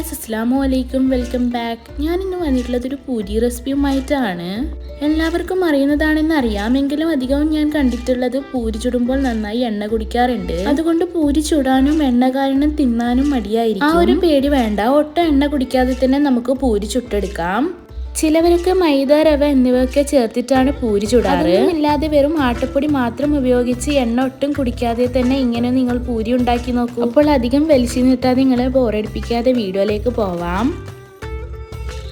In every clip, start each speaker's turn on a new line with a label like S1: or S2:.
S1: Guys, അസ്സലാമു അലൈക്കും, welcome back. ഞാൻ ഇന്ന് വന്നിട്ടുള്ളത് ഒരു പൂരി റെസിപ്പിയുമായിട്ടാണ്. എല്ലാവർക്കും അറിയുന്നതാണെന്ന് അറിയാമെങ്കിലും അധികവും ഞാൻ കണ്ടിട്ടുള്ളത് പൂരി ചുടുമ്പോൾ നന്നായി എണ്ണ കുടിക്കാറുണ്ട്. അതുകൊണ്ട് പൂരി ചുടാനും എണ്ണ കാരണം തിന്നാനും മടിയായിരിക്കും. ആ ഒരു പേടി വേണ്ട, ഒട്ടും എണ്ണ കുടിക്കാതെ തന്നെ നമുക്ക് പൂരി ചുട്ടെടുക്കാം. ചിലവരൊക്കെ മൈദ, റവ എന്നിവയൊക്കെ ചേർത്തിട്ടാണ് പൂരി ചുടാറ്. ഇല്ലാതെ വെറും ആട്ടപ്പൊടി മാത്രം ഉപയോഗിച്ച് എണ്ണ ഒട്ടും കുടിക്കാതെ തന്നെ ഇങ്ങനെ നിങ്ങൾ പൂരി ഉണ്ടാക്കി നോക്കൂ. അപ്പോൾ അധികം വലിച്ചു നീട്ടാതെ നിങ്ങളെ ബോറടിപ്പിക്കാതെ വീഡിയോയിലേക്ക് പോവാം.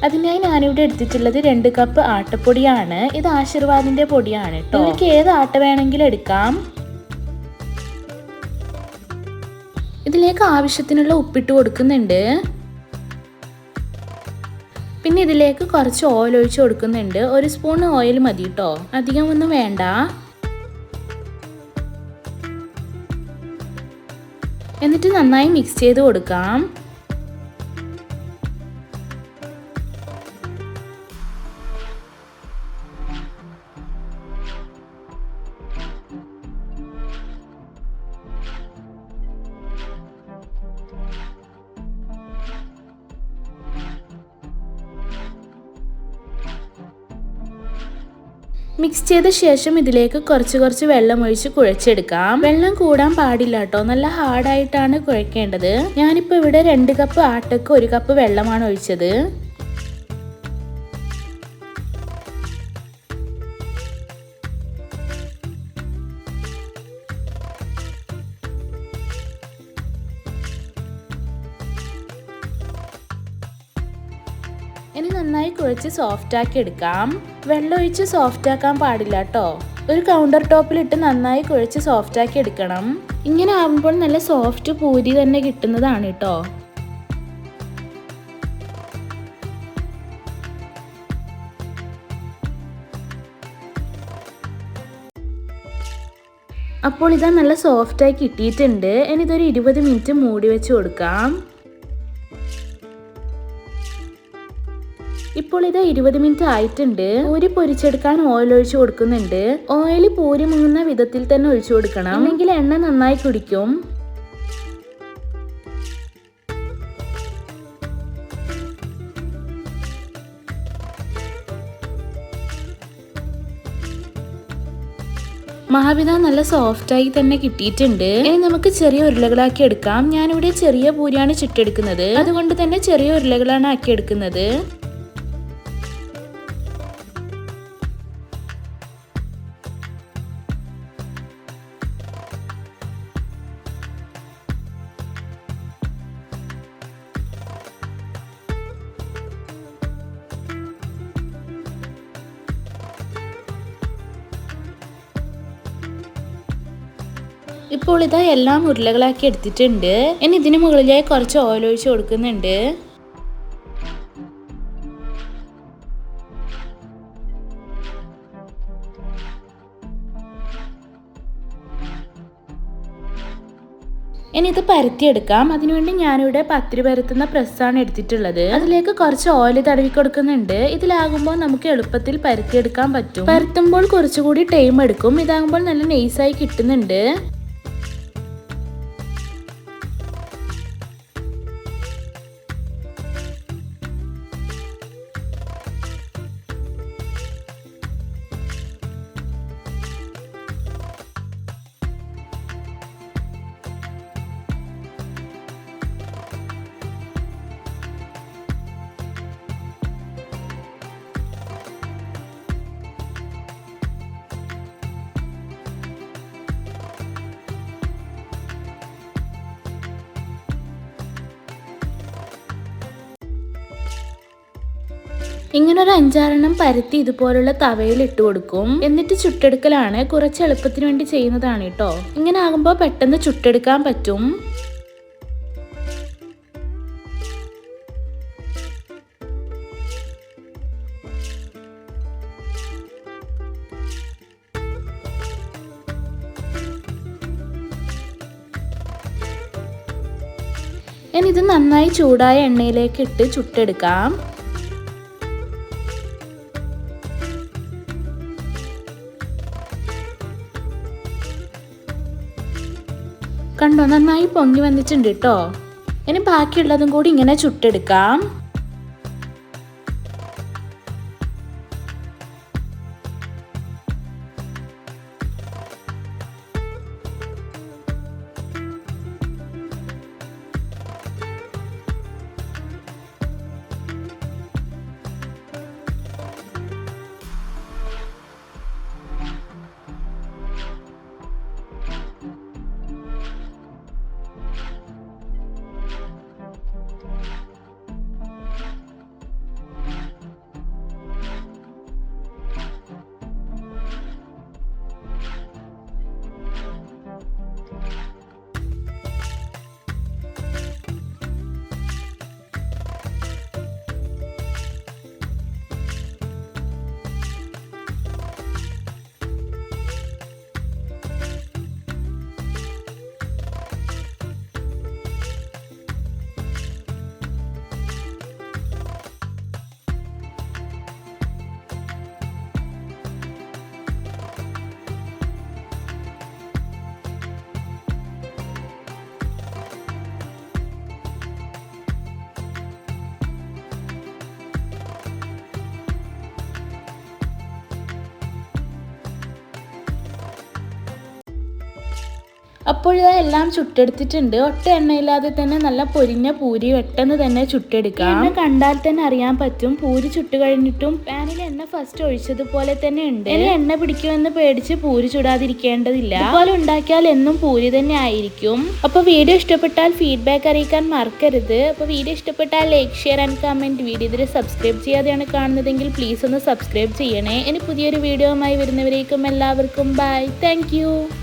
S1: അതിനായി ഞാനിവിടെ എടുത്തിട്ടുള്ളത് 2 കപ്പ് ആട്ടപ്പൊടിയാണ്. ഇത് ആശീർവാദിന്റെ പൊടിയാണ് കേട്ടോ. നിങ്ങൾക്ക് ഏത് ആട്ട വേണമെങ്കിലും എടുക്കാം. ഇതിലേക്ക് ആവശ്യത്തിനുള്ള ഉപ്പിട്ട് കൊടുക്കുന്നുണ്ട്. പിന്നെ ഇതിലേക്ക് കുറച്ച് ഓയിൽ ഒഴിച്ച് കൊടുക്കുന്നുണ്ട്. 1 സ്പൂൺ ഓയിൽ മതി കേട്ടോ, അധികം ഒന്നും വേണ്ട. എന്നിട്ട് നന്നായി മിക്സ് ചെയ്ത് കൊടുക്കാം. മിക്സ് ചെയ്ത ശേഷം ഇതിലേക്ക് കുറച്ച് വെള്ളം ഒഴിച്ച് കുഴച്ചെടുക്കാം. വെള്ളം കൂടാൻ പാടില്ല കേട്ടോ, നല്ല ഹാർഡായിട്ടാണ് കുഴക്കേണ്ടത്. ഞാനിപ്പോൾ ഇവിടെ 2 കപ്പ് ആട്ടക്ക് 1 കപ്പ് വെള്ളമാണ് ഒഴിച്ചത്. ഇനി നന്നായി കുഴച്ച് സോഫ്റ്റ് ആക്കി എടുക്കാം. വെള്ളം ഒഴിച്ച് സോഫ്റ്റ് ആക്കാൻ പാടില്ല കേട്ടോ. ഒരു കൗണ്ടർ ടോപ്പിലിട്ട് നന്നായി കുഴച്ച് സോഫ്റ്റ് ആക്കി എടുക്കണം. ഇങ്ങനെ ആകുമ്പോൾ നല്ല സോഫ്റ്റ് പൂരി തന്നെ കിട്ടുന്നതാണ് കേട്ടോ. അപ്പോൾ ഇതാ നല്ല സോഫ്റ്റായി കിട്ടിയിട്ടുണ്ട്. ഇനി ഇതൊരു 20 മിനിറ്റ് മൂടി വെച്ച് കൊടുക്കാം. ഇപ്പോൾ ഇത് 20 മിനിറ്റ് ആയിട്ടുണ്ട്. പൂരി പൊരിച്ചെടുക്കാൻ ഓയിൽ ഒഴിച്ചു കൊടുക്കുന്നുണ്ട്. ഓയിൽ പൂരി മുങ്ങുന്ന വിധത്തിൽ തന്നെ ഒഴിച്ചു കൊടുക്കണം, അല്ലെങ്കിൽ എണ്ണ നന്നായി കുടിക്കും. മാവിത നല്ല സോഫ്റ്റായി തന്നെ കിട്ടിയിട്ടുണ്ട്. ഇനി നമുക്ക് ചെറിയ ഉരുളകളാക്കി എടുക്കാം. ഞാനിവിടെ ചെറിയ പൂരിയാണ് ചുട്ടെടുക്കുന്നത്, അതുകൊണ്ട് തന്നെ ചെറിയ ഉരുളകളാണ് ആക്കിയെടുക്കുന്നത്. ഇപ്പോൾ ഇതാ എല്ലാം ഉരുളകളാക്കി എടുത്തിട്ടുണ്ട്. ഇനി ഇതിന് മുകളിലായി കുറച്ച് ഓയിൽ ഒഴിച്ച് കൊടുക്കുന്നുണ്ട്. ഇനി ഇത് പരത്തിയെടുക്കാം. അതിനുവേണ്ടി ഞാനിവിടെ പത്തിരി പരത്തുന്ന പ്രസ്സാണ് എടുത്തിട്ടുള്ളത്. അതിലേക്ക് കുറച്ച് ഓയിൽ തടവി കൊടുക്കുന്നുണ്ട്. ഇതിലാകുമ്പോൾ നമുക്ക് എളുപ്പത്തിൽ പരത്തിയെടുക്കാൻ പറ്റും. പരത്തുമ്പോൾ കുറച്ചുകൂടി ടൈം എടുക്കും. ഇതാകുമ്പോൾ നല്ല നൈസായി കിട്ടുന്നുണ്ട്. ഇങ്ങനെ ഒരു 5-6 പരത്തി ഇതുപോലുള്ള തവയിൽ ഇട്ട് കൊടുക്കും. എന്നിട്ട് ചുട്ടെടുക്കലാണ്. കുറച്ച് എളുപ്പത്തിന് വേണ്ടി ചെയ്യുന്നതാണ് കേട്ടോ. ഇങ്ങനെ ആകുമ്പോൾ പെട്ടെന്ന് ചുട്ടെടുക്കാൻ പറ്റും. ഇനി ഇത് നന്നായി ചൂടായ എണ്ണയിലേക്ക് ഇട്ട് ചുട്ടെടുക്കാം. കണ്ടോ, നന്നായി പൊങ്ങി വന്നിട്ടുണ്ട് കേട്ടോ. ഇനി ബാക്കിയുള്ളതും കൂടി ഇങ്ങനെ ചുട്ടെടുക്കാം. അപ്പോൾ ഇതെല്ലാം ചുട്ടെടുത്തിട്ടുണ്ട്. ഒട്ടും എണ്ണയില്ലാതെ തന്നെ നല്ല പൊരിഞ്ഞ പൂരി പെട്ടെന്ന് തന്നെ ചുട്ടെടുക്കാം. എണ്ണ കണ്ടാൽ തന്നെ അറിയാൻ പറ്റും പൂരി ചുട്ട് കഴിഞ്ഞിട്ടും പാനിൽ എണ്ണ ഫസ്റ്റ് ഒഴിച്ചതുപോലെ തന്നെ ഉണ്ട്. ഇനി എണ്ണ പിടിക്കുമെന്ന് പേടിച്ച് പൂരി ചുടാതിരിക്കേണ്ടതില്ല. ഇതുപോലെ ഉണ്ടാക്കിയാൽ എന്നും പൂരി തന്നെ ആയിരിക്കും. അപ്പോൾ വീഡിയോ ഇഷ്ടപ്പെട്ടാൽ ഫീഡ്ബാക്ക് അറിയിക്കാൻ മറക്കരുത്. അപ്പോൾ വീഡിയോ ഇഷ്ടപ്പെട്ടാൽ like, share and comment. Video ഇതിൽ സബ്സ്ക്രൈബ് ചെയ്യാതെയാണ് കാണുന്നതെങ്കിൽ പ്ലീസ് ഒന്ന് സബ്സ്ക്രൈബ് ചെയ്യണേ. ഇനി പുതിയൊരു വീഡിയോയുമായി വരുന്നവരേക്കും എല്ലാവർക്കും ബൈ. താങ്ക്